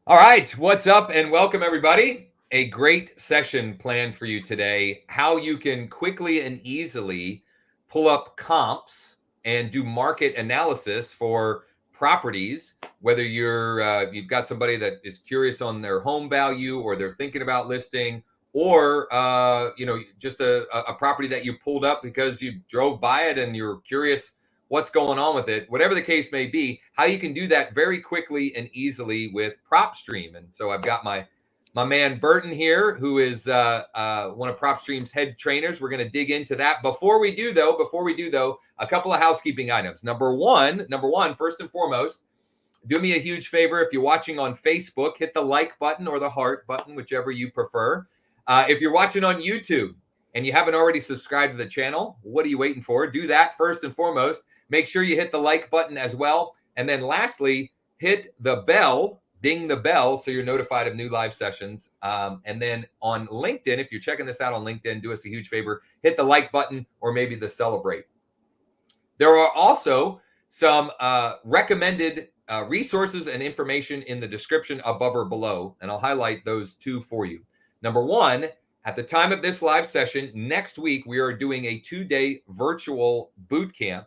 All right, what's up and welcome everybody. A great session planned for you today. How you can quickly and easily pull up comps and do market analysis for properties, whether you've got somebody that is curious on their home value or they're thinking about listing, or just a property that you pulled up because you drove by it and you're curious what's going on with it, whatever the case may be, how you can do that very quickly and easily with Propstream. And so I've got my man Burton here, who is one of Propstream's head trainers. We're going to dig into that. Before we do though, a couple of housekeeping items. Number one, first and foremost, do me a huge favor. If you're watching on Facebook, hit the like button or the heart button, whichever you prefer. If you're watching on YouTube and you haven't already subscribed to the channel, what are you waiting for? Do that first and foremost. Make sure you hit the like button as well. And then lastly, hit the bell, ding the bell, so you're notified of new live sessions. And then on LinkedIn, if you're checking this out on LinkedIn, do us a huge favor, hit the like button or maybe the celebrate. There are also some recommended resources and information in the description above or below, and I'll highlight those two for you. Number one, at the time of this live session, next week, we are doing a 2-day virtual boot camp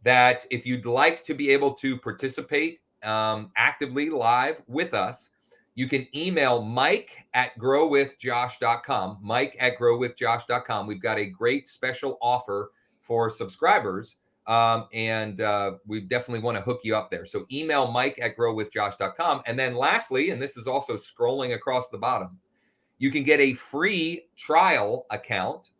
that if you'd like to be able to participate actively live with us, you can email mike@growwithjosh.com, mike@growwithjosh.com. We've got a great special offer for subscribers, and we definitely want to hook you up there. So email mike@growwithjosh.com. And then lastly, and this is also scrolling across the bottom, you can get a free trial account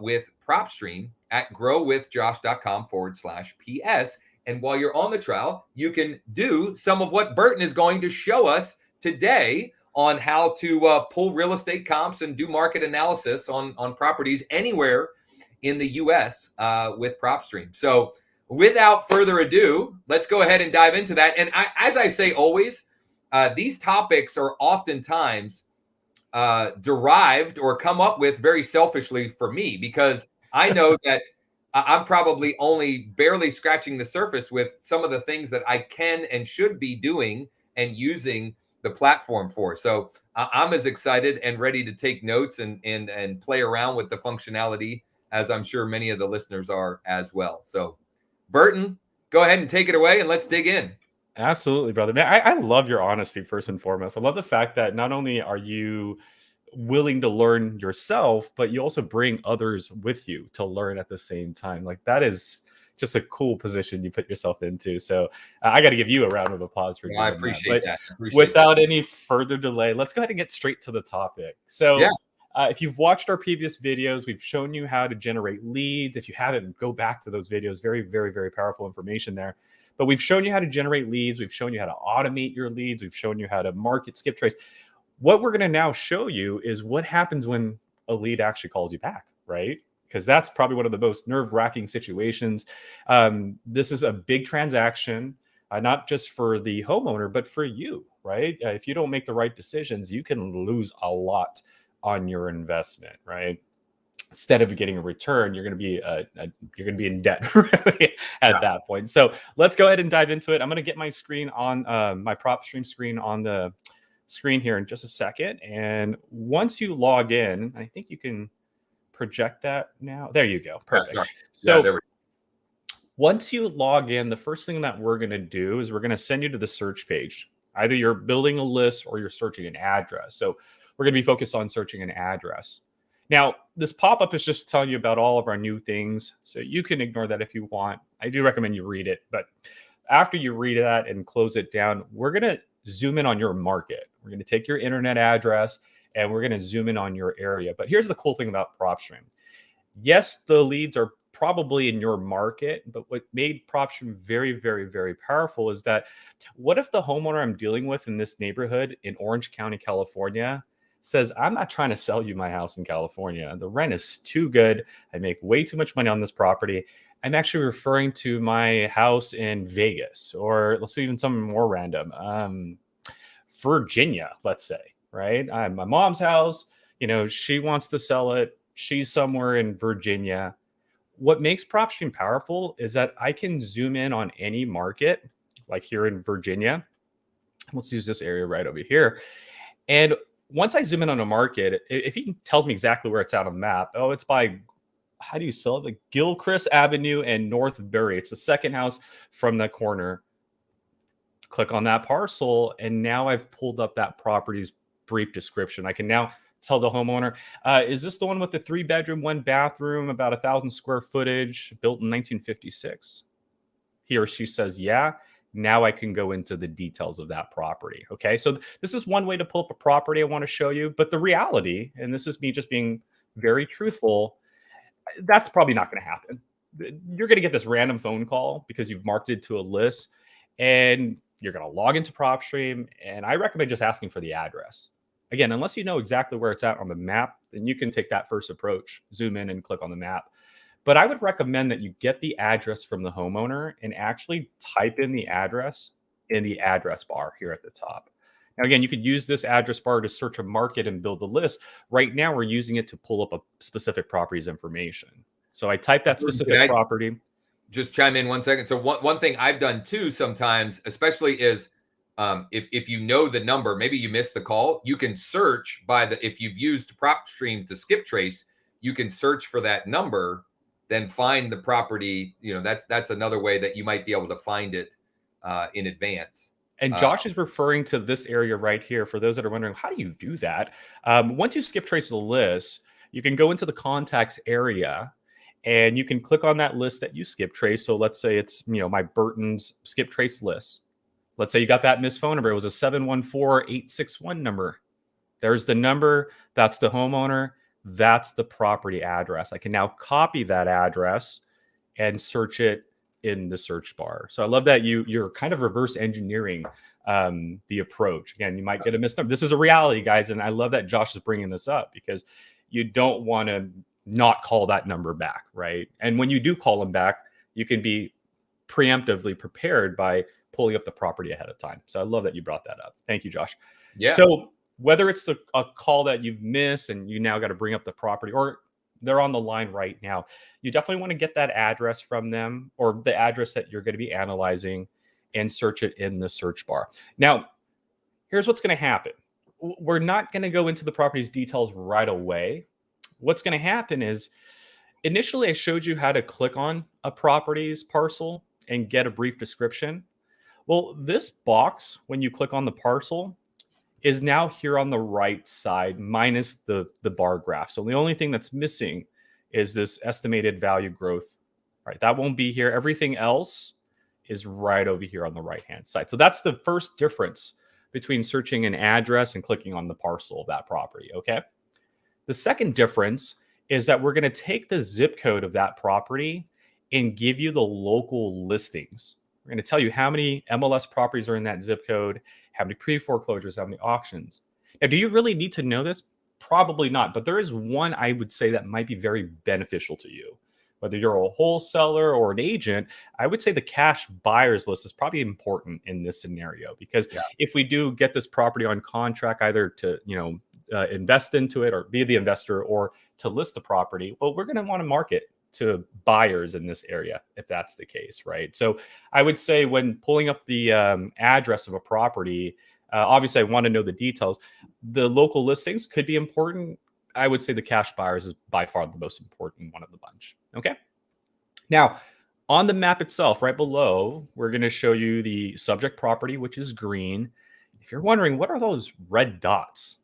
with Propstream at growwithjosh.com/PS. And while you're on the trial, you can do some of what Burton is going to show us today on how to pull real estate comps and do market analysis on properties anywhere in the US with Propstream. So without further ado, let's go ahead and dive into that. And as I say always, these topics are oftentimes derived or come up with very selfishly for me, because I know that I'm probably only barely scratching the surface with some of the things that I can and should be doing and using the platform for. So I'm as excited and ready to take notes and play around with the functionality as I'm sure many of the listeners are as well. So Burton, go ahead and take it away and let's dig in. Absolutely, brother. Man, I love your honesty first and foremost. I love the fact that not only are you willing to learn yourself, but you also bring others with you to learn at the same time. Like, that is just a cool position you put yourself into. So I got to give you a round of applause for doing I appreciate that. Without any further delay, let's go ahead and get straight to the topic. So yeah. If you've watched our previous videos, we've shown you how to generate leads. If you haven't, go back to those videos. Very, very, very powerful information there. But we've shown you how to generate leads. We've shown you how to automate your leads. We've shown you how to market, skip trace. What we're going to now show you is what happens when a lead actually calls you back, right? Because that's probably one of the most nerve-wracking situations. This is a big transaction, not just for the homeowner, but for you, right? If you don't make the right decisions, you can lose a lot on your investment, right? Instead of getting a return, you're going to be in debt really at that point. So let's go ahead and dive into it. I'm going to get my screen on my Propstream screen on the screen here in just a second. And once you log in, I think you can project that now. There you go. Perfect. Once you log in, the first thing that we're going to do is we're going to send you to the search page. Either you're building a list or you're searching an address. So we're going to be focused on searching an address. Now, this pop-up is just telling you about all of our new things, so you can ignore that if you want. I do recommend you read it, but after you read that and close it down, we're going to zoom in on your market. We're going to take your internet address and we're going to zoom in on your area. But here's the cool thing about Propstream. Yes, the leads are probably in your market, but what made Propstream very, very, very powerful is that what if the homeowner I'm dealing with in this neighborhood in Orange County, California, says, I'm not trying to sell you my house in California. The rent is too good. I make way too much money on this property. I'm actually referring to my house in Vegas, or let's do even something more random. Virginia, let's say, right? My mom's house, she wants to sell it. She's somewhere in Virginia. What makes Propstream powerful is that I can zoom in on any market, like here in Virginia, Let's use this area right over here. And once I zoom in on a market, if he tells me exactly where it's at on the map, oh, it's by, how do you sell it? The Gilchrist Avenue and North Bury. It's the second house from the corner. Click on that parcel, and now I've pulled up that property's brief description. I can now tell the homeowner, is this the one with the 3-bedroom, 1-bathroom, about 1,000 square footage, built in 1956? He or she says, yeah. Now I can go into the details of that property. Okay, so this is one way to pull up a property I want to show you. But the reality, and this is me just being very truthful, that's probably not going to happen. You're going to get this random phone call because you've marketed to a list, and you're going to log into Propstream. And I recommend just asking for the address. Again, unless you know exactly where it's at on the map, then you can take that first approach, zoom in and click on the map. But I would recommend that you get the address from the homeowner and actually type in the address in the address bar here at the top. Now, again, you could use this address bar to search a market and build a list. Right now, we're using it to pull up a specific property's information. So I type that specific property. Just chime in 1 second. So one thing I've done too sometimes, especially is if you know the number, maybe you missed the call, you can search by if you've used Propstream to skip trace, you can search for that number, then find the property. That's another way that you might be able to find it in advance. And Josh is referring to this area right here. For those that are wondering, how do you do that? Once you skip trace the list, you can go into the contacts area and you can click on that list that you skip trace. So let's say it's, my Burton's skip trace list. Let's say you got that missed phone number. It was a 714-861 number. There's the number. That's the homeowner. That's the property address. I can now copy that address and search it in the search bar. So I love that you're kind of reverse engineering the approach. Again, you might get a missed number. This is a reality, guys. And I love that Josh is bringing this up because you don't want to not call that number back, right? And when you do call them back, you can be preemptively prepared by pulling up the property ahead of time. So I love that you brought that up. Thank you, Josh. Yeah. So whether it's a call that you've missed and you now got to bring up the property, or they're on the line right now, you definitely want to get that address from them, or the address that you're going to be analyzing, and search it in the search bar. Now, here's what's going to happen. We're not going to go into the property's details right away. What's going to happen is, initially I showed you how to click on a property's parcel and get a brief description. Well, this box, when you click on the parcel, is now here on the right side minus the bar graph. So the only thing that's missing is this estimated value growth. All right, that won't be here. Everything else is right over here on the right-hand side. So that's the first difference between searching an address and clicking on the parcel of that property, okay? The second difference is that we're going to take the zip code of that property and give you the local listings. We're going to tell you how many MLS properties are in that zip code, how many pre-foreclosures, how many auctions. Now, do you really need to know this? Probably not, but there is one I would say that might be very beneficial to you. Whether you're a wholesaler or an agent, I would say the cash buyers list is probably important in this scenario, because if we do get this property on contract, either to invest into it or be the investor, or to list the property, well, we're going to want to market to buyers in this area if that's the case, right? So I would say when pulling up the address of a property, obviously I want to know the details. The local listings could be important. I would say the cash buyers is by far the most important one of the bunch. Okay. Now, on the map itself, right below, we're going to show you the subject property, which is green. If you're wondering, what are those red dots?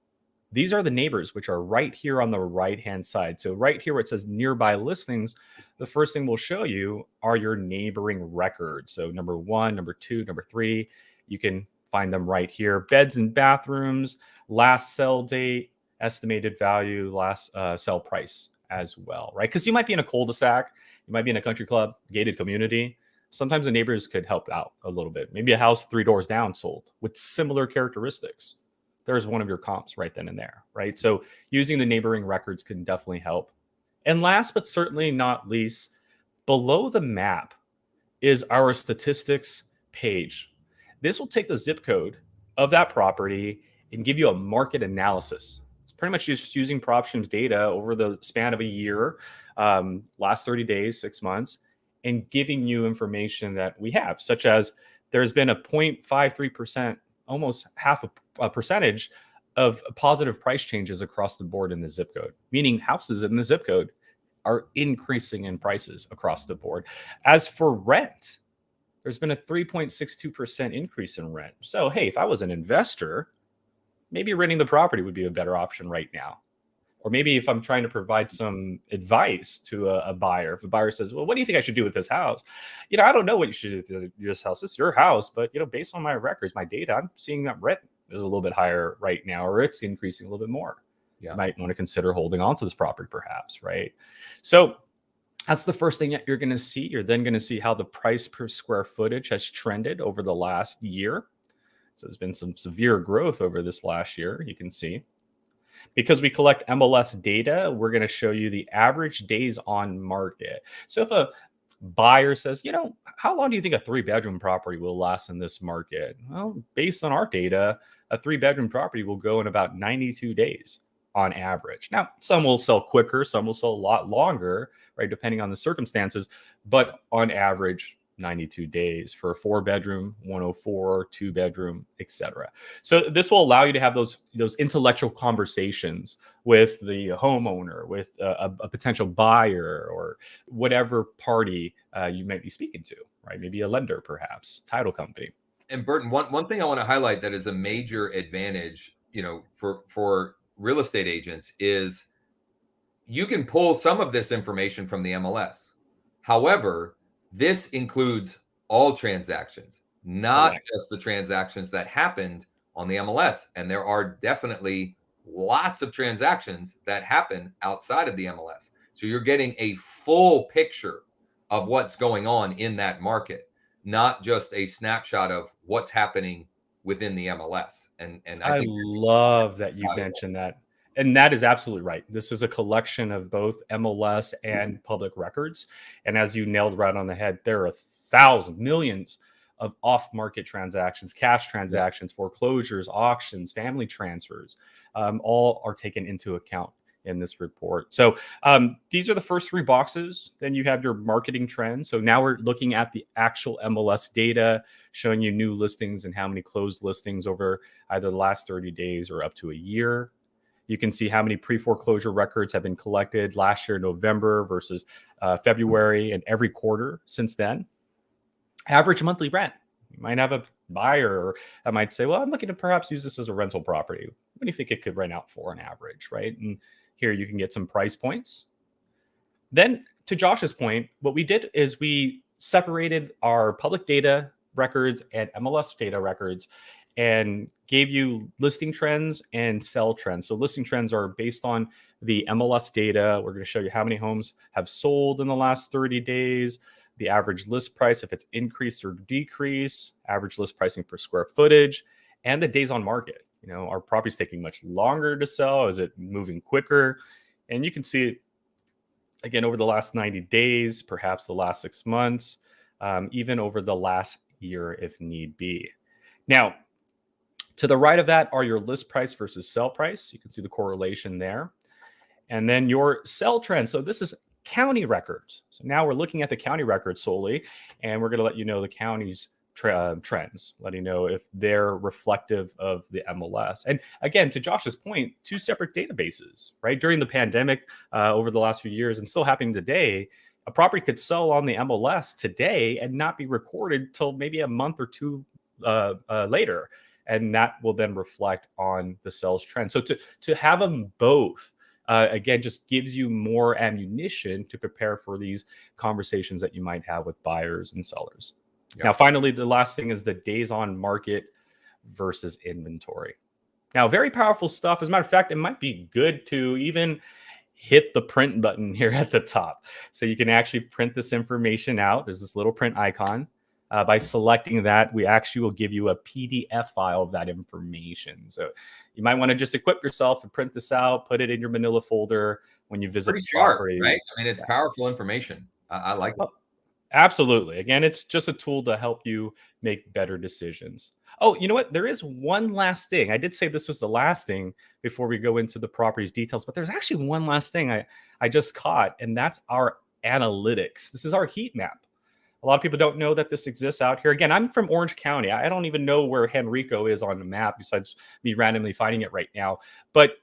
These are the neighbors, which are right here on the right-hand side. So right here where it says nearby listings, the first thing we'll show you are your neighboring records. So number 1, number 2, number 3, you can find them right here. Beds and bathrooms, last sell date, estimated value, last sell price as well, right? Because you might be in a cul-de-sac, you might be in a country club, gated community. Sometimes the neighbors could help out a little bit. Maybe a house 3 doors down sold with similar characteristics. There's one of your comps right then and there, right? So using the neighboring records can definitely help. And last but certainly not least, below the map is our statistics page. This will take the zip code of that property and give you a market analysis. It's pretty much just using Propstream's data over the span of a year, last 30 days, 6 months, and giving you information that we have, such as there's been a 0.53% almost half a percentage of positive price changes across the board in the zip code, meaning houses in the zip code are increasing in prices across the board. As for rent, there's been a 3.62% increase in rent. So, hey, if I was an investor, maybe renting the property would be a better option right now. Or maybe if I'm trying to provide some advice to a buyer, if a buyer says, well, what do you think I should do with this house? I don't know what you should do with this house. It's your house, but based on my records, my data, I'm seeing that rent is a little bit higher right now, or it's increasing a little bit more. Yeah. You might want to consider holding on to this property perhaps, right? So that's the first thing that you're going to see. You're then going to see how the price per square footage has trended over the last year. So there's been some severe growth over this last year, you can see. Because we collect MLS data, we're going to show you the average days on market. So if a buyer says, how long do you think a 3-bedroom property will last in this market? Well, based on our data, a 3-bedroom property will go in about 92 days on average. Now, some will sell quicker, some will sell a lot longer, right? Depending on the circumstances, but on average, 92 days for a 4-bedroom, 104, 2-bedroom, etc. So this will allow you to have those intellectual conversations with the homeowner, with a potential buyer, or whatever party you might be speaking to, right? Maybe a lender, perhaps, title company. And Burton, one thing I want to highlight that is a major advantage, for real estate agents is you can pull some of this information from the MLS. However, this includes all transactions, not Correct. just the transactions that happened on the MLS. And there are definitely lots of transactions that happen outside of the MLS. So you're getting a full picture of what's going on in that market, not just a snapshot of what's happening within the MLS. And I think love that you mentioned that. And that is absolutely right. This is a collection of both MLS and public records. And as you nailed right on the head, there are thousands, millions of off-market transactions, cash transactions, foreclosures, auctions, family transfers, all are taken into account in this report. So these are the first 3 boxes. Then you have your marketing trends. So now we're looking at the actual MLS data, showing you new listings and how many closed listings over either the last 30 days or up to a year. You can see how many pre-foreclosure records have been collected last year, November versus February, and every quarter since then. Average monthly rent. You might have a buyer that might say, well, I'm looking to perhaps use this as a rental property. What do you think it could rent out for on average, right? And here you can get some price points. Then to Josh's point, what we did is we separated our public data records and MLS data records and gave you listing trends and sell trends. So listing trends are based on the MLS data. We're going to show you how many homes have sold in the last 30 days, the average list price, if it's increased or decreased, average list pricing per square footage, and the days on market. Are properties taking much longer to sell? Is it moving quicker? And you can see it again over the last 90 days, perhaps the last 6 months, even over the last year if need be. Now, to the right of that are your list price versus sell price. You can see the correlation there. And then your sell trend. So this is county records. So now we're looking at the county records solely, and we're going to let you know the county's trends, letting you know if they're reflective of the MLS. And again, to Josh's point, 2 separate databases, right? During the pandemic, over the last few years, and still happening today, a property could sell on the MLS today and not be recorded till maybe a month or 2 later. And that will then reflect on the sales trend. So to have them both, again, just gives you more ammunition to prepare for these conversations that you might have with buyers and sellers. Now, finally, the last thing is the days on market versus inventory. Now, very powerful stuff. As a matter of fact, it might be good to even hit the print button here at the top. So you can actually print this information out. There's this little print icon. By selecting that, we actually will give you a PDF file of that information. So you might want to just equip yourself and print this out, put it in your Manila folder when you visit the property. Right? I mean, it's powerful information. I like it. Absolutely. Again, it's just a tool to help you make better decisions. Oh, you know what? There is one last thing. I did say this was the last thing before we go into the property's details, but there's actually one last thing I just caught, and that's our analytics. This is our heat map. A lot of people don't know that this exists out here. Again, I'm from Orange County. I don't even know where Henrico is on the map besides me randomly finding it right now. But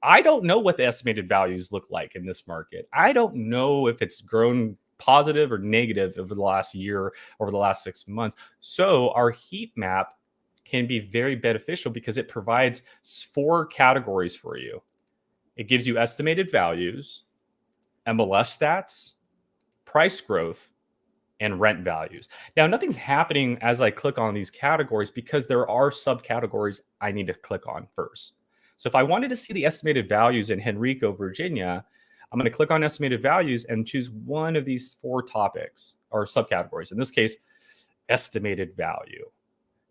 I don't know what the estimated values look like in this market. I don't know if it's grown positive or negative over the last year, over the last 6 months. So our heat map can be very beneficial because it provides 4 categories for you. It gives you estimated values, MLS stats, price growth, and rent values. Now, nothing's happening as I click on these categories because there are subcategories I need to click on first. So if I wanted to see the estimated values in Henrico, Virginia, I'm going to click on estimated values and choose one of these 4 topics or subcategories. In this case, estimated value.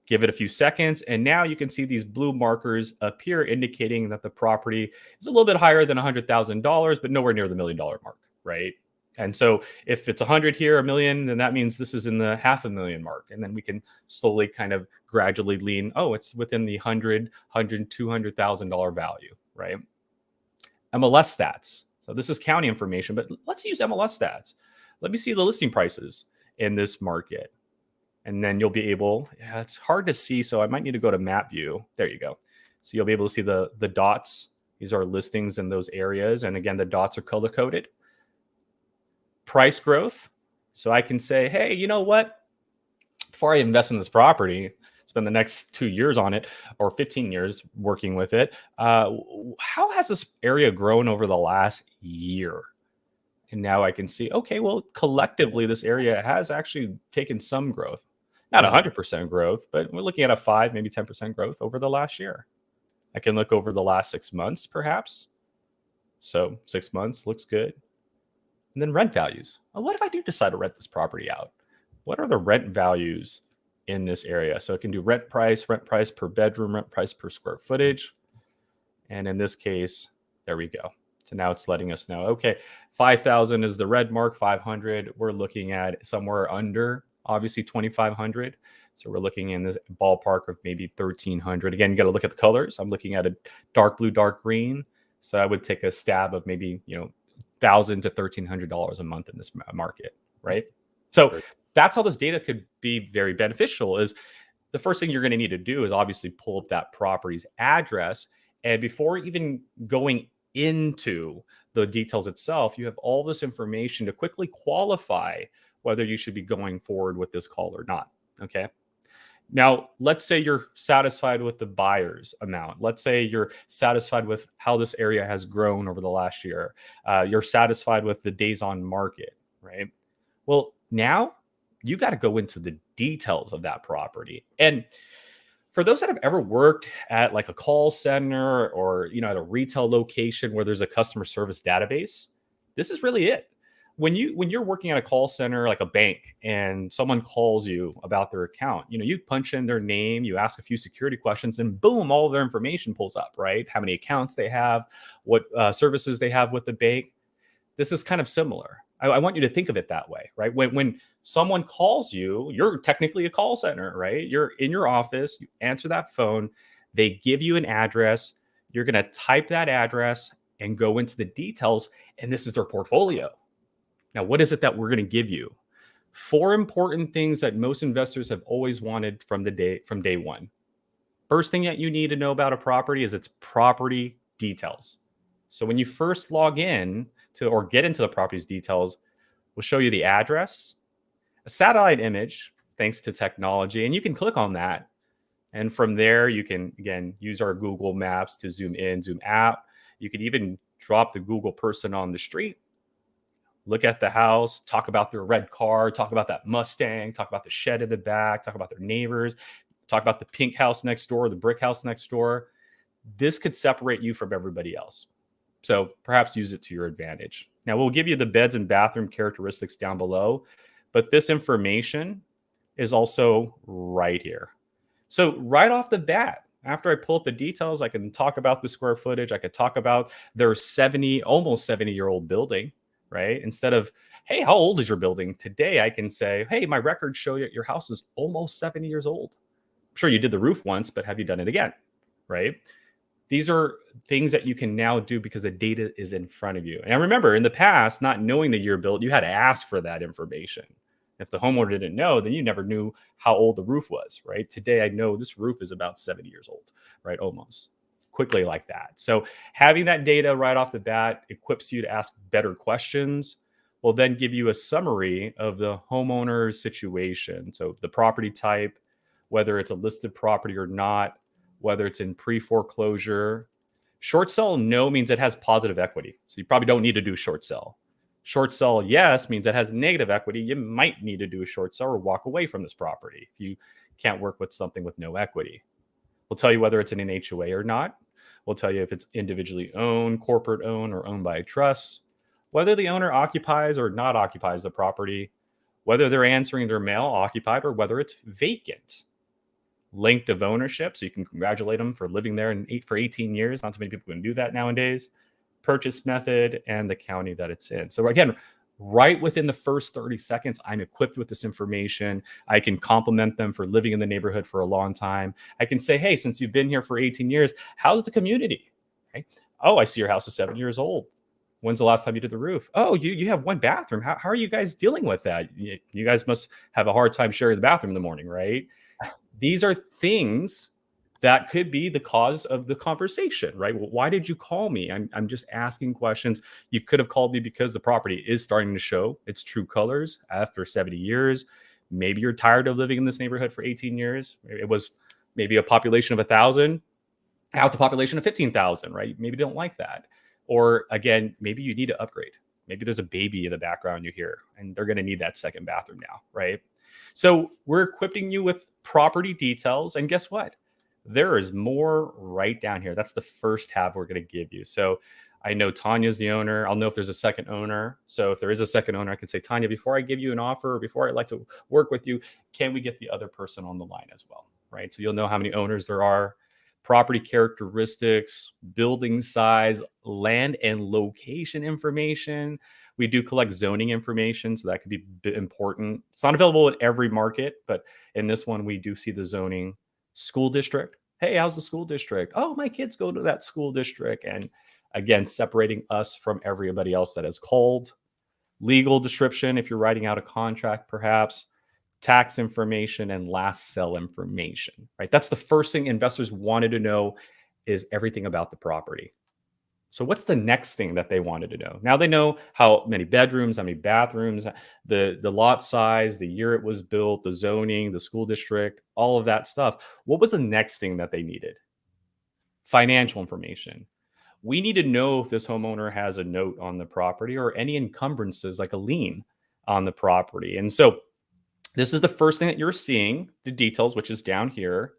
Give it a few seconds, and now you can see these blue markers appear indicating that the property is a little bit higher than $100,000, but nowhere near the $1 million mark, right? And so if it's 100 here, a million, then that means this is in the $500,000 mark. And then we can slowly kind of gradually lean, oh, it's within the $100,000, $200,000 value, right? MLS stats. So this is county information, but let's use MLS stats. Let me see the listing prices in this market. And then you'll be able, it's hard to see, so I might need to go to map view. There you go. So you'll be able to see the dots. These are listings in those areas. And again, the dots are color coded. Price growth. So I can say, hey, you know what? Before I invest in this property, spend the next 2 years on it or 15 years working with it. How has this area grown over the last year? And now I can see, okay, well, collectively, this area has actually taken some growth. Not 100% growth, but we're looking at a 5, maybe 10% growth over the last year. I can look over the last 6 months, perhaps. So 6 months looks good. And then rent values. Well, what if I do decide to rent this property out? What are the rent values in this area? So it can do rent price per bedroom, rent price per square footage. And in this case, there we go. So now it's letting us know, okay, 5,000 is the red mark, 500. We're looking at somewhere under, obviously 2,500. So we're looking in this ballpark of maybe 1,300. Again, you got to look at the colors. I'm looking at a dark blue, dark green. So I would take a stab of maybe, $1,000 to $1,300 a month in this market, right? So that's how this data could be very beneficial. Is the first thing you're going to need to do is obviously pull up that property's address. And before even going into the details itself, you have all this information to quickly qualify whether you should be going forward with this call or not. Okay. Now, let's say you're satisfied with the buyer's amount. Let's say you're satisfied with how this area has grown over the last year. You're satisfied with the days on market, right? Well, now you got to go into the details of that property. And for those that have ever worked at like a call center or, at a retail location where there's a customer service database, this is really it. When you're working at a call center like a bank and someone calls you about their account, you punch in their name, you ask a few security questions, and boom, all of their information pulls up, right? How many accounts they have, what services they have with the bank. This is kind of similar. I want you to think of it that way, right? When someone calls you, you're technically a call center, right? You're in your office, you answer that phone, they give you an address, you're going to type that address and go into the details, and this is their portfolio. Now, what is it that we're going to give you? 4 important things that most investors have always wanted from day one. First thing that you need to know about a property is its property details. So when you first log in to or get into the property's details, we'll show you the address, a satellite image, thanks to technology, and you can click on that. And from there, you can, again, use our Google Maps to zoom in, zoom out. You could even drop the Google person on the street, look at the house, talk about their red car, talk about that Mustang, talk about the shed in the back, talk about their neighbors, talk about the pink house next door, the brick house next door. This could separate you from everybody else. So perhaps use it to your advantage. Now, we'll give you the beds and bathroom characteristics down below, but this information is also right here. So right off the bat, after I pull up the details, I can talk about the square footage. I could talk about their almost 70-year-old building, right? Instead of, hey, how old is your building? Today, I can say, hey, my records show you your house is almost 70 years old. I'm sure you did the roof once, but have you done it again, right? These are things that you can now do because the data is in front of you. And I remember in the past, not knowing the year built, you had to ask for that information. If the homeowner didn't know, then you never knew how old the roof was, right? Today, I know this roof is about 70 years old, right? Almost quickly like that. So having that data right off the bat equips you to ask better questions, will then give you a summary of the homeowner's situation. So the property type, whether it's a listed property or not, whether it's in pre-foreclosure. Short sell no means it has positive equity. So you probably don't need to do short sell. Short sell yes means it has negative equity. You might need to do a short sell or walk away from this property if you can't work with something with no equity. We'll tell you whether it's in an HOA or not. We'll tell you if it's individually owned, corporate owned, or owned by a trust, whether the owner occupies or not occupies the property, whether they're answering their mail occupied or whether it's vacant. Length of ownership, so you can congratulate them for living there for 18 years. Not too many people can do that nowadays. Purchase method and the county that it's in. So again, right within the first 30 seconds, I'm equipped with this information. I can compliment them for living in the neighborhood for a long time. I can say, hey, since you've been here for 18 years, how's the community? Okay. Oh, I see your house is 7 years old. When's the last time you did the roof? Oh, you have one bathroom. How are you guys dealing with that? You guys must have a hard time sharing the bathroom in the morning, right? These are things that could be the cause of the conversation, right? Well, why did you call me? I'm just asking questions. You could have called me because the property is starting to show its true colors after 70 years. Maybe you're tired of living in this neighborhood for 18 years. It was maybe a population of 1,000. Now it's a population of 15,000, right? Maybe you don't like that. Or again, maybe you need to upgrade. Maybe there's a baby in the background you hear, and they're going to need that second bathroom now, right? So we're equipping you with property details. And guess what? There is more right down here. That's the first tab we're going to give you. So I know Tanya's the owner. I'll know if there's a second owner. So if there is a second owner, I can say, Tanya, before I give you an offer, or before I'd like to work with you, can we get the other person on the line as well, right? So you'll know how many owners there are, property characteristics, building size, land and location information. We do collect zoning information, so that could be important. It's not available in every market, but in this one, we do see the zoning. School district. Hey, how's the school district? Oh, my kids go to that school district. And again, separating us from everybody else that is called. Legal description, if you're writing out a contract, perhaps. Tax information and last sell information, right? That's the first thing investors wanted to know, is everything about the property. So what's the next thing that they wanted to know? Now they know how many bedrooms, how many bathrooms, the lot size, the year it was built, the zoning, the school district, all of that stuff. What was the next thing that they needed? Financial information. We need to know if this homeowner has a note on the property or any encumbrances like a lien on the property. And so this is the first thing that you're seeing, the details, which is down here.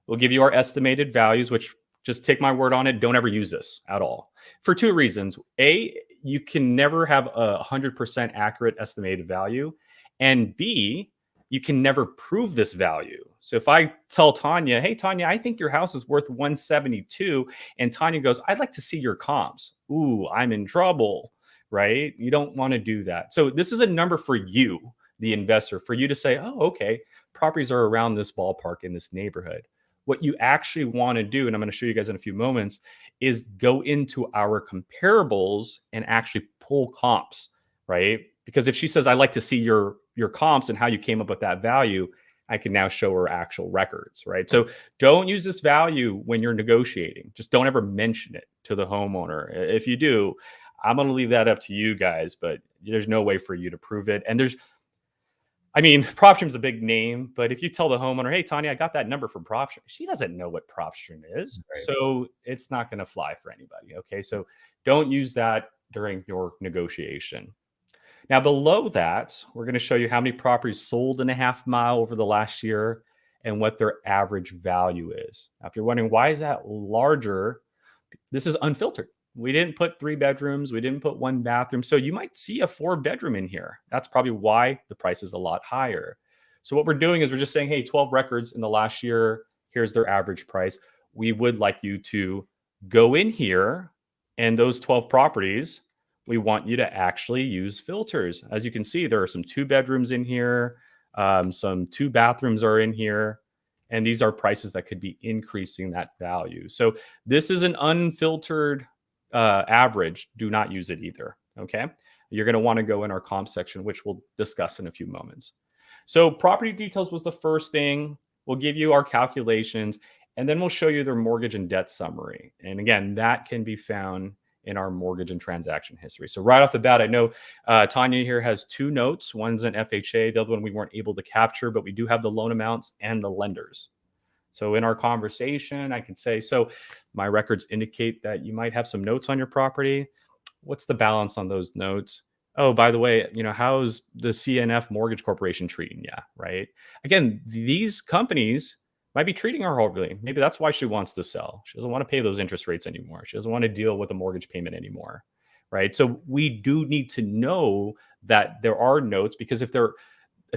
We'll give you our estimated values, which just take my word on it. Don't ever use this at all for two reasons. A, you can never have a 100% accurate estimated value. And B, you can never prove this value. So if I tell Tanya, hey, Tanya, I think your house is worth 172. And Tanya goes, I'd like to see your comps. Ooh, I'm in trouble, right? You don't want to do that. So this is a number for you, the investor, for you to say, oh, okay, properties are around this ballpark in this neighborhood. What you actually want to do, and I'm going to show you guys in a few moments, is go into our comparables and actually pull comps, right? Because if she says, I'd like to see your comps and how you came up with that value, I can now show her actual records, right? So don't use this value when you're negotiating. Just don't ever mention it to the homeowner. If you do, I'm going to leave that up to you guys, but there's no way for you to prove it. And Propstream is a big name, but if you tell the homeowner, hey, Tanya, I got that number from Propstream, she doesn't know what Propstream is. Right. So it's not going to fly for anybody. Okay. So don't use that during your negotiation. Now, below that, we're going to show you how many properties sold in a half mile over the last year and what their average value is. Now, if you're wondering, why is that larger? This is unfiltered. We didn't put 3 bedrooms. We didn't put 1 bathroom. So you might see a 4-bedroom in here. That's probably why the price is a lot higher. So what we're doing is we're just saying, hey, 12 records in the last year. Here's their average price. We would like you to go in here, and those 12 properties, we want you to actually use filters. As you can see, there are some 2 bedrooms in here. Some 2 bathrooms are in here. And these are prices that could be increasing that value. So this is an unfiltered average. Do not use it either. Okay. you're going to want to go in our comp section, which we'll discuss in a few moments. So property details was the first thing. We'll give you our calculations, and then we'll show you their mortgage and debt summary. And again, that can be found in our mortgage and transaction history. So right off the bat, I know Tanya here has 2 notes. One's an FHA, the other one we weren't able to capture, but we do have the loan amounts and the lenders. So in our conversation, I can say, so my records indicate that you might have some notes on your property. What's the balance on those notes? Oh, by the way, how's the CNF Mortgage Corporation treating you, right? Again, these companies might be treating her horribly. Maybe that's why she wants to sell. She doesn't want to pay those interest rates anymore. She doesn't want to deal with a mortgage payment anymore, right? So we do need to know that there are notes, because if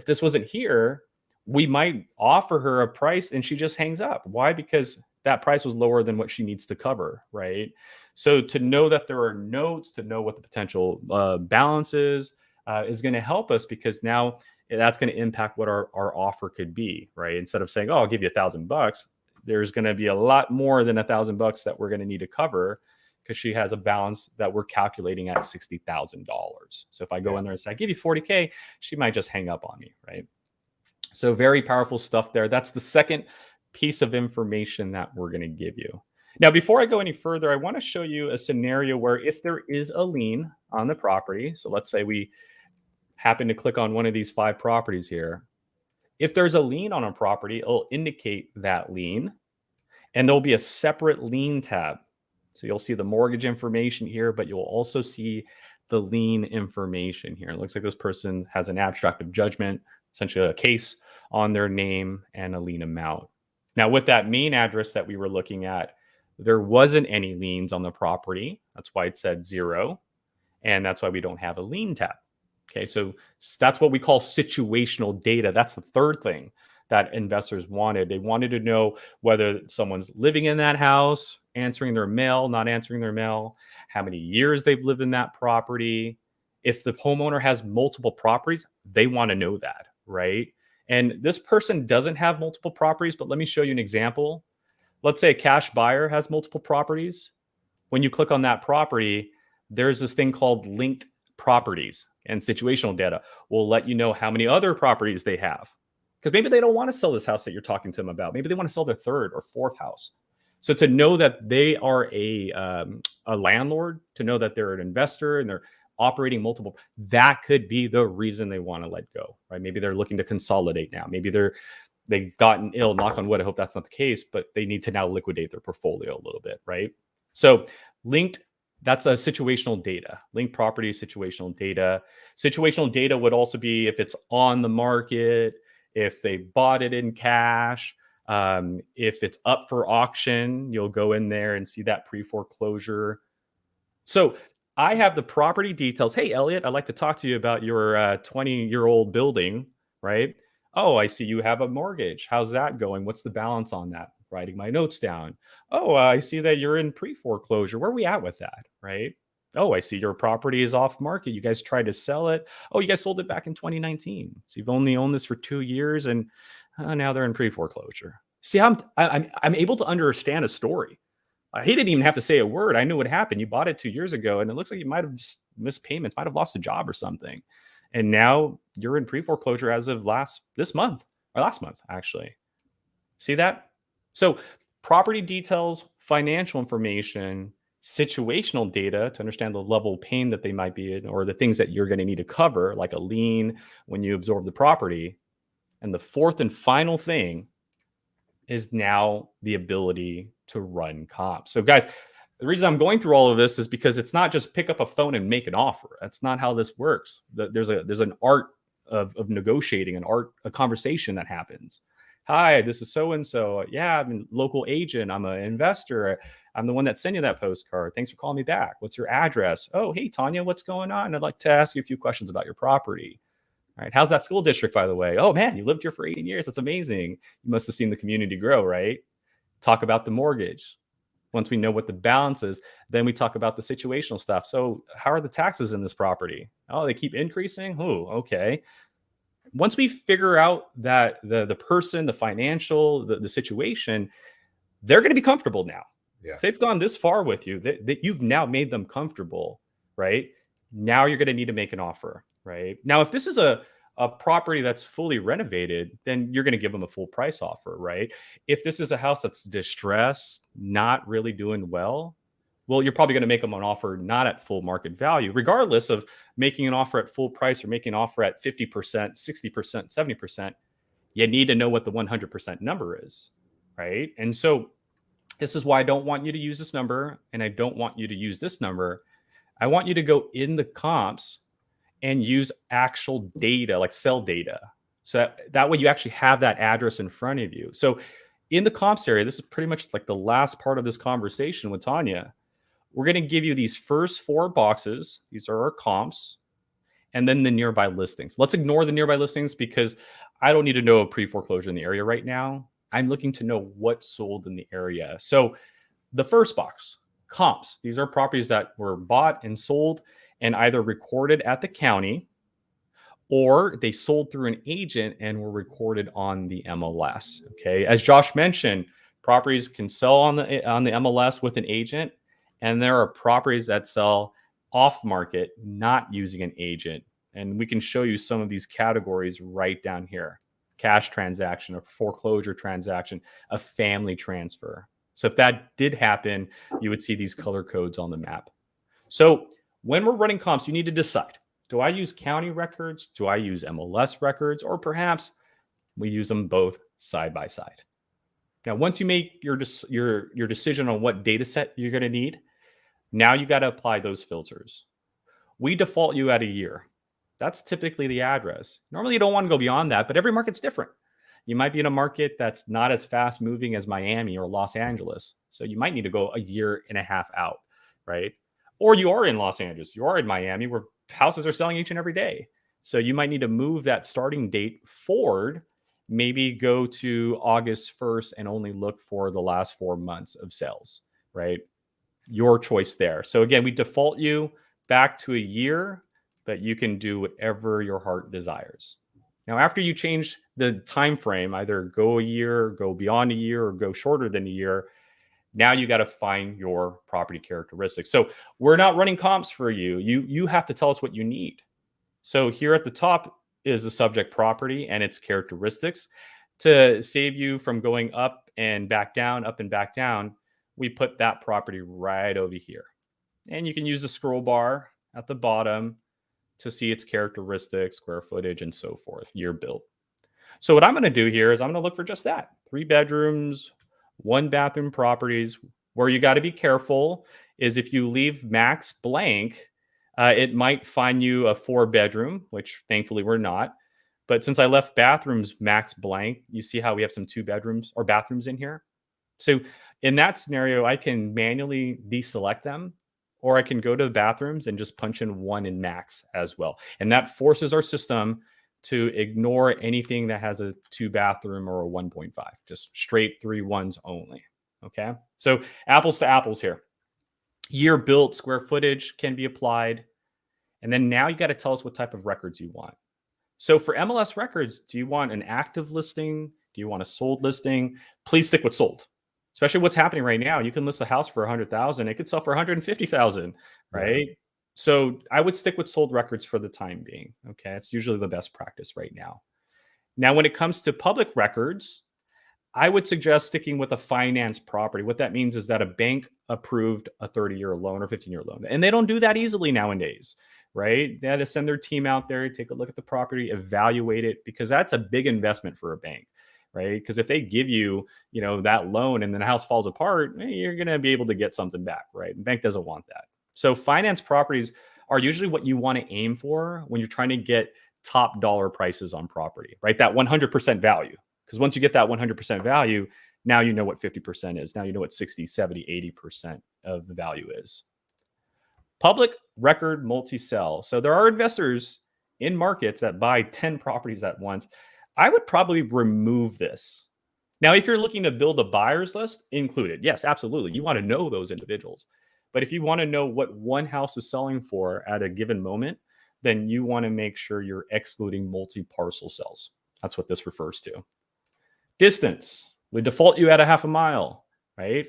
this wasn't here, we might offer her a price and she just hangs up. Why? Because that price was lower than what she needs to cover, right? So to know that there are notes, to know what the potential balance is going to help us, because now that's going to impact what our offer could be, right? Instead of saying, oh, I'll give you $1,000, there's going to be a lot more than $1,000 that we're going to need to cover, because she has a balance that we're calculating at $60,000. So if I go in there and say, I give you $40K, she might just hang up on me, right? So very powerful stuff there. That's the second piece of information that we're going to give you. Now, before I go any further, I want to show you a scenario where if there is a lien on the property, so let's say we happen to click on one of these 5 properties here. If there's a lien on a property, it'll indicate that lien, and there'll be a separate lien tab. So you'll see the mortgage information here, but you'll also see the lien information here. It looks like this person has an abstract of judgment, essentially a case on their name and a lien amount. Now, with that main address that we were looking at, there wasn't any liens on the property. That's why it said 0. And that's why we don't have a lien tab. Okay, so that's what we call situational data. That's the third thing that investors wanted. They wanted to know whether someone's living in that house, answering their mail, not answering their mail, how many years they've lived in that property. If the homeowner has multiple properties, they want to know that, right? And this person doesn't have multiple properties, but let me show you an example. Let's say a cash buyer has multiple properties. When you click on that property, there's this thing called linked properties, and situational data will let you know how many other properties they have. Because maybe they don't want to sell this house that you're talking to them about. Maybe they want to sell their 3rd or 4th house. So to know that they are a landlord, to know that they're an investor and they're operating multiple, that could be the reason they want to let go, right? Maybe they're looking to consolidate now. Maybe they've gotten ill, knock on wood, I hope that's not the case, but they need to now liquidate their portfolio a little bit, right? So linked, that's a situational data. Linked property, situational data. Situational data would also be if it's on the market, if they bought it in cash, if it's up for auction, you'll go in there and see that pre-foreclosure. So I have the property details. Hey, Elliot, I'd like to talk to you about your 20-year-old building, right? Oh, I see you have a mortgage. How's that going? What's the balance on that? Writing my notes down. Oh, I see that you're in pre-foreclosure. Where are we at with that, right? Oh, I see your property is off market. You guys tried to sell it. Oh, you guys sold it back in 2019. So you've only owned this for 2 years, and now they're in pre-foreclosure. See, I'm able to understand a story. He didn't even have to say a word. I knew what happened. You bought it 2 years ago, and it looks like you might have missed payments, might have lost a job or something. And now you're in pre-foreclosure as of last month, actually. See that? So property details, financial information, situational data to understand the level of pain that they might be in, or the things that you're going to need to cover, like a lien when you absorb the property. And the fourth and final thing is now the ability to run comps. So guys, the reason I'm going through all of this is because it's not just pick up a phone and make an offer. That's not how this works. There's an art of negotiating, a conversation that happens. Hi, this is so-and-so. Yeah, I'm a local agent. I'm an investor. I'm the one that sent you that postcard. Thanks for calling me back. What's your address? Oh, hey, Tanya, what's going on? I'd like to ask you a few questions about your property. All right. How's that school district, by the way? Oh, man, you lived here for 18 years. That's amazing. You must have seen the community grow, right? Talk about the mortgage. Once we know what the balance is, then we talk about the situational stuff. So how are the taxes in this property? Oh, they keep increasing? Oh, okay. Once we figure out that the person, the financial, the situation, they're going to be comfortable now. Yeah. If they've gone this far with you, that you've now made them comfortable, right? Now you're going to need to make an offer, right? Now, if this is a property that's fully renovated, then you're going to give them a full price offer, right? If this is a house that's distressed, not really doing well, well, you're probably going to make them an offer not at full market value, regardless of making an offer at full price or making an offer at 50%, 60%, 70%. You need to know what the 100% number is, right? And so this is why I don't want you to use this number and I don't want you to use this number. I want you to go in the comps and use actual data, like cell data. So that way you actually have that address in front of you. So in the comps area, this is pretty much like the last part of this conversation with Tanya. We're going to give you these first 4 boxes. These are our comps. And then the nearby listings. Let's ignore the nearby listings because I don't need to know a pre-foreclosure in the area right now. I'm looking to know what sold in the area. So the first box, comps. These are properties that were bought and sold and either recorded at the county or they sold through an agent and were recorded on the MLS. Okay. As Josh mentioned, properties can sell on the MLS with an agent, and there are properties that sell off market, not using an agent. And we can show you some of these categories right down here. Cash transaction, a foreclosure transaction, a family transfer. So if that did happen, you would see these color codes on the map. So when we're running comps, you need to decide, do I use county records? Do I use MLS records? Or perhaps we use them both side by side. Now, once you make your decision on what data set you're going to need, now you got to apply those filters. We default you at a year. That's typically the address. Normally, you don't want to go beyond that, but every market's different. You might be in a market that's not as fast moving as Miami or Los Angeles. So you might need to go a year and a half out, right? Or you are in Los Angeles, you are in Miami where houses are selling each and every day. So you might need to move that starting date forward, maybe go to August 1st and only look for the last 4 months of sales, right? Your choice there. So again, we default you back to a year, but you can do whatever your heart desires. Now, after you change the time frame, either go a year, go beyond a year, or go shorter than a year, now you got to find your property characteristics. So we're not running comps for you. You have to tell us what you need. So here at the top is the subject property and its characteristics. To save you from going up and back down, we put that property right over here. And you can use the scroll bar at the bottom to see its characteristics, square footage, and so forth, year built. So what I'm going to do here is I'm going to look for just that. 3 bedrooms, 1 bathroom properties. Where you got to be careful is if you leave max blank, it might find you a 4 bedroom, which thankfully we're not. But since I left bathrooms max blank, you see how we have some 2 bedrooms or bathrooms in here. So in that scenario, I can manually deselect them, or I can go to the bathrooms and just punch in 1 in max as well. And that forces our system to ignore anything that has a 2 bathroom or a 1.5, just straight 3 ones only. Okay. So apples to apples here. Year built, square footage can be applied. And then now you got to tell us what type of records you want. So for MLS records, do you want an active listing? Do you want a sold listing? Please stick with sold. Especially what's happening right now. You can list a house for 100,000. It could sell for 150,000, right? Yeah. So I would stick with sold records for the time being. Okay. It's usually the best practice right now. Now, when it comes to public records, I would suggest sticking with a finance property. What that means is that a bank approved a 30-year loan or 15-year loan. And they don't do that easily nowadays, right? They had to send their team out there, take a look at the property, evaluate it, because that's a big investment for a bank. Right? Because if they give you, that loan and then the house falls apart, you're going to be able to get something back, right? The bank doesn't want that. So finance properties are usually what you want to aim for when you're trying to get top dollar prices on property, right? That 100% value. Because once you get that 100% value, now you know what 50% is. Now you know what 60, 70, 80% of the value is. Public record multi-sell. So there are investors in markets that buy 10 properties at once. I would probably remove this. Now, if you're looking to build a buyer's list, include it. Yes, absolutely. You want to know those individuals. But if you want to know what one house is selling for at a given moment, then you want to make sure you're excluding multi-parcel sales. That's what this refers to. Distance. We default you at a half a mile, right?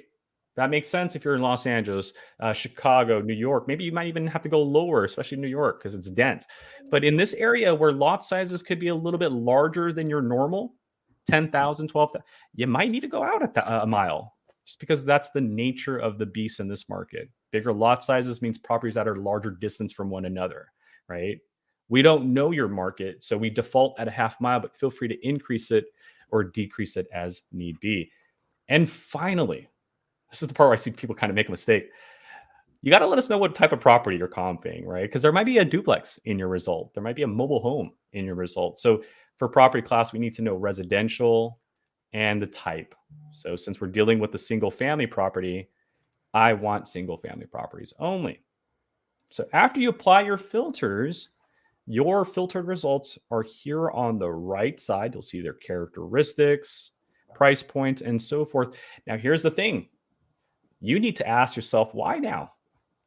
That makes sense if you're in Los Angeles, Chicago, New York. Maybe you might even have to go lower, especially New York, because it's dense. But in this area where lot sizes could be a little bit larger than your normal, 10,000, 12,000, you might need to go out at a mile, just because that's the nature of the beast in this market. Bigger lot sizes means properties that are larger distance from one another, right? We don't know your market, so we default at a half mile, but feel free to increase it or decrease it as need be. And finally, this is the part where I see people kind of make a mistake. You got to let us know what type of property you're comping, right? Because there might be a duplex in your result. There might be a mobile home in your result. So for property class, we need to know residential and the type. So since we're dealing with the single family property, I want single family properties only. So after you apply your filters, your filtered results are here on the right side. You'll see their characteristics, price points, and so forth. Now, here's the thing. You need to ask yourself, why now?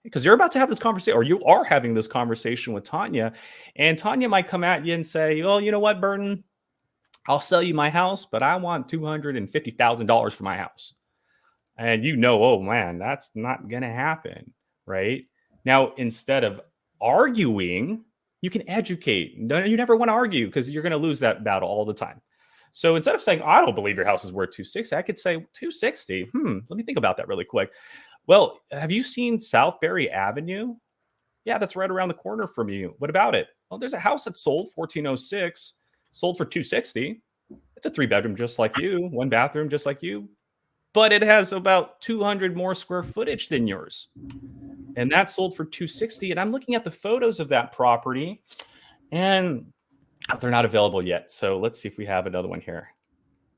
Because you're about to have this conversation, or you are having this conversation with Tanya, and Tanya might come at you and say, well, you know what, Burton, I'll sell you my house, but I want $250,000 for my house. And you know, oh man, that's not going to happen, right? Now, instead of arguing, you can educate. No, you never want to argue because you're going to lose that battle all the time. So instead of saying, I don't believe your house is worth 260, I could say 260. Let me think about that really quick. Well, have you seen Southbury Avenue? Yeah, that's right around the corner from you. What about it? Well, there's a house that sold 1406, sold for 260. It's a 3-bedroom just like you, 1 bathroom just like you, but it has about 200 more square footage than yours. And that sold for 260. And I'm looking at the photos of that property and they're not available yet. So let's see if we have another one here.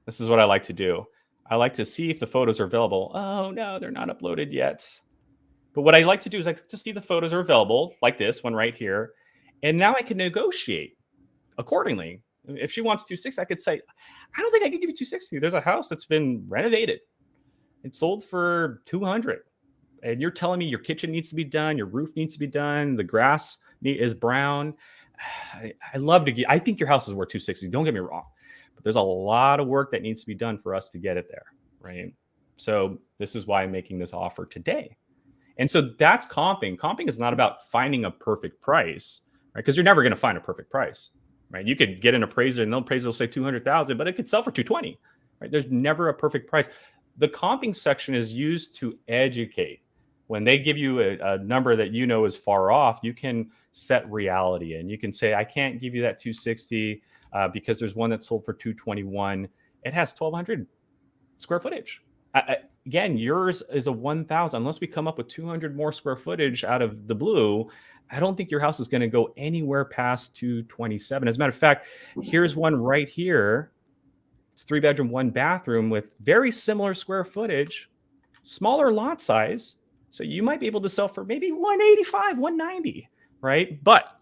This is what I like to do. I like to see if the photos are available. Oh no, they're not uploaded yet. But what I like to do is I like to see the photos are available, like this one right here. And now I can negotiate accordingly. If she wants 260, I could say, I don't think I can give you 260. There's a house that's been renovated. It sold for 200. And you're telling me your kitchen needs to be done, your roof needs to be done, the grass is brown. I love to get, I think your house is worth 260. Don't get me wrong, but there's a lot of work that needs to be done for us to get it there, right? So this is why I'm making this offer today. And so that's comping. Comping is not about finding a perfect price, right? Because you're never going to find a perfect price, right? You could get an appraiser and the appraiser will say 200,000, but it could sell for 220, right? There's never a perfect price. The comping section is used to educate. When they give you a number that you know is far off, you can set reality and you can say, I can't give you that 260 because there's one that sold for 221. It has 1,200 square footage. Again, yours is a 1,000. Unless we come up with 200 more square footage out of the blue, I don't think your house is going to go anywhere past 227. As a matter of fact, here's one right here. It's 3-bedroom, 1 bathroom with very similar square footage, smaller lot size. So you might be able to sell for maybe 185, 190, right? But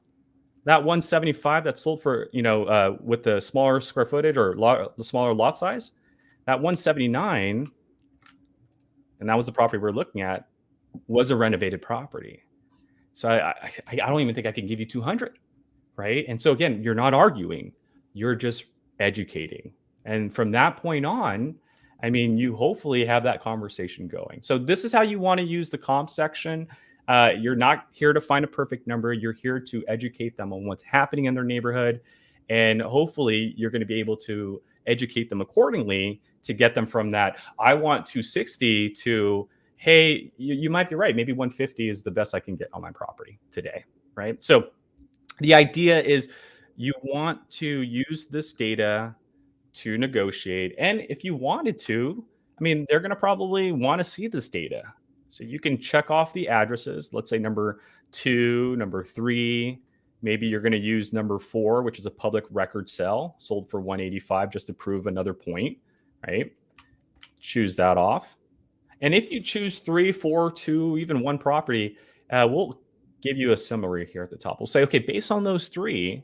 that 175 that sold for, with the smaller square footage or the smaller lot size, that 179, and that was the property we're looking at, was a renovated property. So I don't even think I can give you 200, right? And so again, you're not arguing, you're just educating. And from that point on, I mean, you hopefully have that conversation going. So this is how you want to use the comp section. You're not here to find a perfect number. You're here to educate them on what's happening in their neighborhood. And hopefully you're going to be able to educate them accordingly to get them from that, I want 260 to, hey, you might be right. Maybe 150 is the best I can get on my property today, right? So the idea is you want to use this data to negotiate. And if you wanted to, I mean, they're going to probably want to see this data. So you can check off the addresses. Let's say number 2, number 3. Maybe you're going to use number 4, which is a public record sale, sold for 185 just to prove another point, right? Choose that off. And if you choose 3, 4, 2, even 1 property, we'll give you a summary here at the top. We'll say, okay, based on those 3,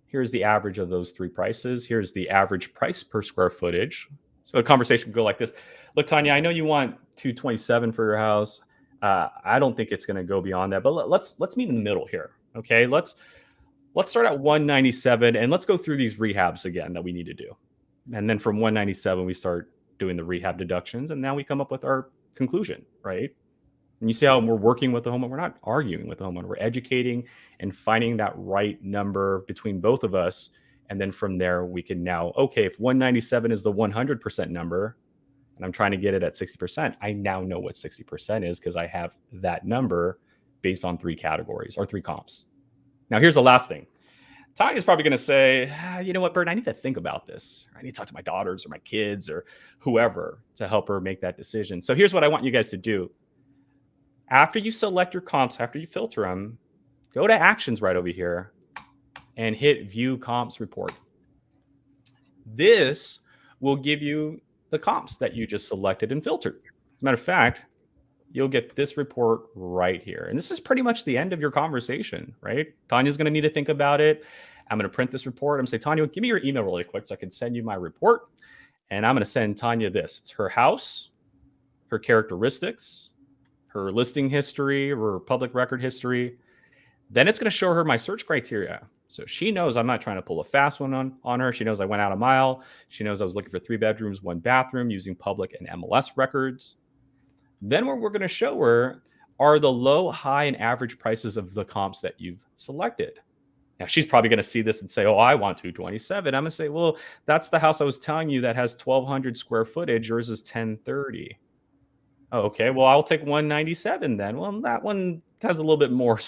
here's the average of those 3 prices. Here's the average price per square footage. So a conversation could go like this. Look, Tanya, I know you want 227 for your house. I don't think it's going to go beyond that, but let's meet in the middle here. Okay, let's start at 197 and let's go through these rehabs again that we need to do. And then from 197, we start doing the rehab deductions. And now we come up with our conclusion, right? And you see how we're working with the homeowner. We're not arguing with the homeowner. We're educating and finding that right number between both of us. And then from there, we can now, okay, if 197 is the 100% number, and I'm trying to get it at 60%, I now know what 60% is because I have that number based on 3 categories or 3 comps. Now, here's the last thing. Tanya's probably going to say, you know what, Bert, I need to think about this. I need to talk to my daughters or my kids or whoever to help her make that decision. So here's what I want you guys to do. After you select your comps, after you filter them, go to actions right over here and hit view comps report. This will give you the comps that you just selected and filtered. As a matter of fact, you'll get this report right here. And this is pretty much the end of your conversation, right? Tanya's going to need to think about it. I'm going to print this report. I'm going to say, Tanya, give me your email really quick so I can send you my report. And I'm going to send Tanya this. It's her house, her characteristics, her listing history, her public record history. Then it's going to show her my search criteria. So she knows I'm not trying to pull a fast one on her. She knows I went out a mile. She knows I was looking for 3 bedrooms, 1 bathroom using public and MLS records. Then what we're going to show her are the low, high, and average prices of the comps that you've selected. Now, she's probably going to see this and say, oh, I want 227. I'm going to say, well, that's the house I was telling you that has 1,200 square footage. Yours is 1,030. Oh, okay, well, I'll take 197 then. Well, that one has a little bit more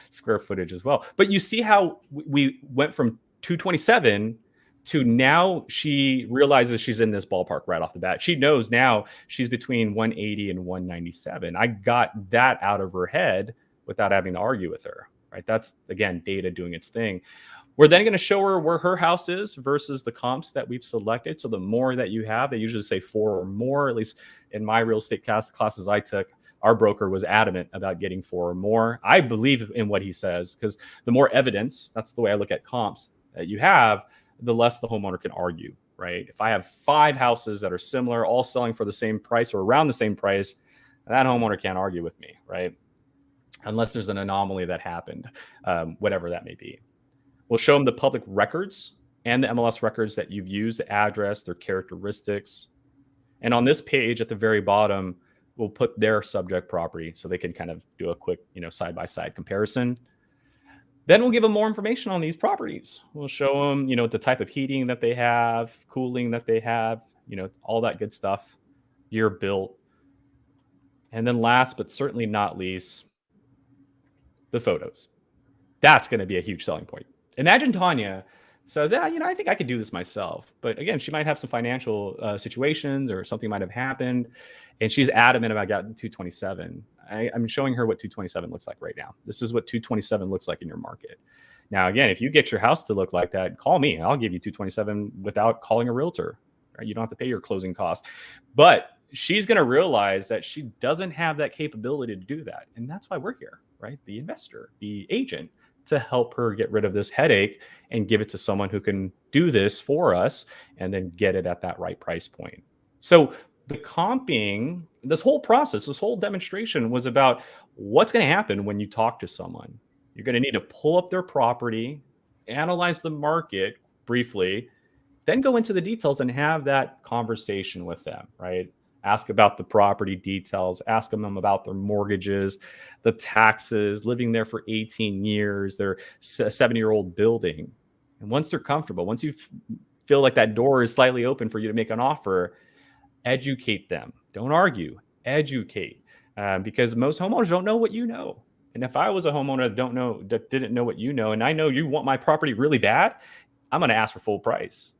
square footage as well. But you see how we went from 227 to now she realizes she's in this ballpark right off the bat. She knows now she's between 180 and 197. I got that out of her head without having to argue with her, right? That's, again, data doing its thing. We're then going to show her where her house is versus the comps that we've selected. So the more that you have, they usually say 4 or more, at least in my real estate classes I took, our broker was adamant about getting 4 or more. I believe in what he says because the more evidence, that's the way I look at comps, that you have, the less the homeowner can argue, right? If I have 5 houses that are similar, all selling for the same price or around the same price, that homeowner can't argue with me, right? Unless there's an anomaly that happened, whatever that may be. We'll show them the public records and the MLS records that you've used, the address, their characteristics. And on this page at the very bottom, we'll put their subject property so they can kind of do a quick, side-by-side comparison. Then we'll give them more information on these properties. We'll show them, the type of heating that they have, cooling that they have, all that good stuff, year built. And then last, but certainly not least, the photos. That's going to be a huge selling point. Imagine Tanya says, I think I could do this myself. But again, she might have some financial situations or something might have happened. And she's adamant about getting 227. I'm showing her what 227 looks like right now. This is what 227 looks like in your market. Now, again, if you get your house to look like that, call me. I'll give you 227 without calling a realtor. Right? You don't have to pay your closing costs. But she's going to realize that she doesn't have that capability to do that. And that's why we're here, right? The investor, the agent, to help her get rid of this headache and give it to someone who can do this for us and then get it at that right price point. So the comping, this whole process, this whole demonstration was about what's going to happen when you talk to someone. You're going to need to pull up their property, analyze the market briefly, then go into the details and have that conversation with them, right? Ask about the property details, ask them about their mortgages, the taxes, living there for 18 years, their 7-year-old building. And once they're comfortable, once you feel like that door is slightly open for you to make an offer, educate them. Don't argue, educate. Because most homeowners don't know what you know. And if I was a homeowner that didn't know what you know, and I know you want my property really bad, I'm going to ask for full price.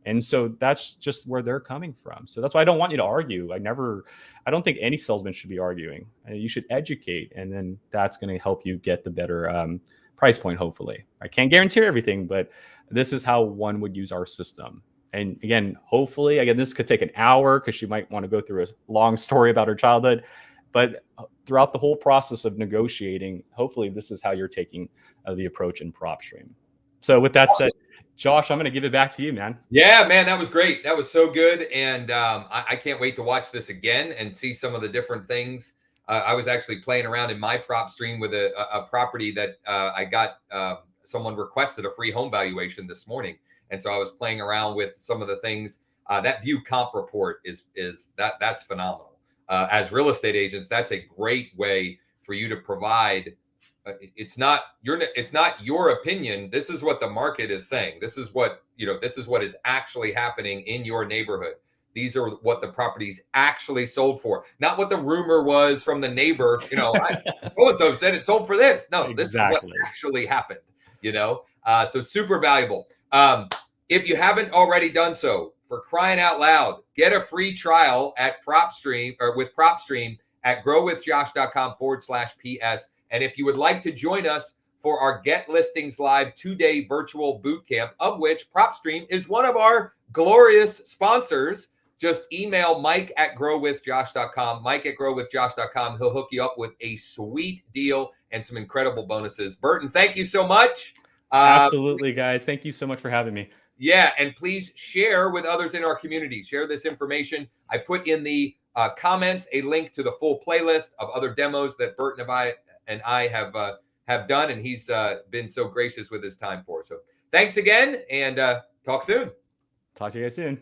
And so that's just where they're coming from. So that's why I don't want you to argue. I don't think any salesman should be arguing. You should educate, and then that's going to help you get the better price point, hopefully. I can't guarantee everything, but this is how one would use our system. And again, hopefully, this could take an hour because she might want to go through a long story about her childhood. But throughout the whole process of negotiating, hopefully this is how you're taking the approach in Propstream. So with that said, Josh, I'm going to give it back to you, man. Yeah, man, that was great. That was so good. And I can't wait to watch this again and see some of the different things. I was actually playing around in my Propstream with a property that I got. Someone requested a free home valuation this morning. And so I was playing around with some of the things. That view comp report that's phenomenal. as real estate agents, that's a great way for you to provide. It's not your opinion. This is what the market is saying. This is what this is what is actually happening in your neighborhood. These are what the properties actually sold for, not what the rumor was from the neighbor. So-and-so said it sold for this. No, this is what Exactly. actually happened. So super valuable. If you haven't already done so, for crying out loud, get a free trial at Propstream or with Propstream at growwithjosh.com/PS. And if you would like to join us for our Get Listings Live 2-day virtual boot camp, of which Propstream is one of our glorious sponsors, just email Mike at growwithjosh.com, Mike at growwithjosh.com. He'll hook you up with a sweet deal and some incredible bonuses. Burton, thank you so much. Absolutely, guys. Thank you so much for having me. Yeah, and please share with others in our community. Share this information. I put in the comments a link to the full playlist of other demos that Burton and I have done, and he's been so gracious with his time for. So thanks again, and talk soon. Talk to you guys soon.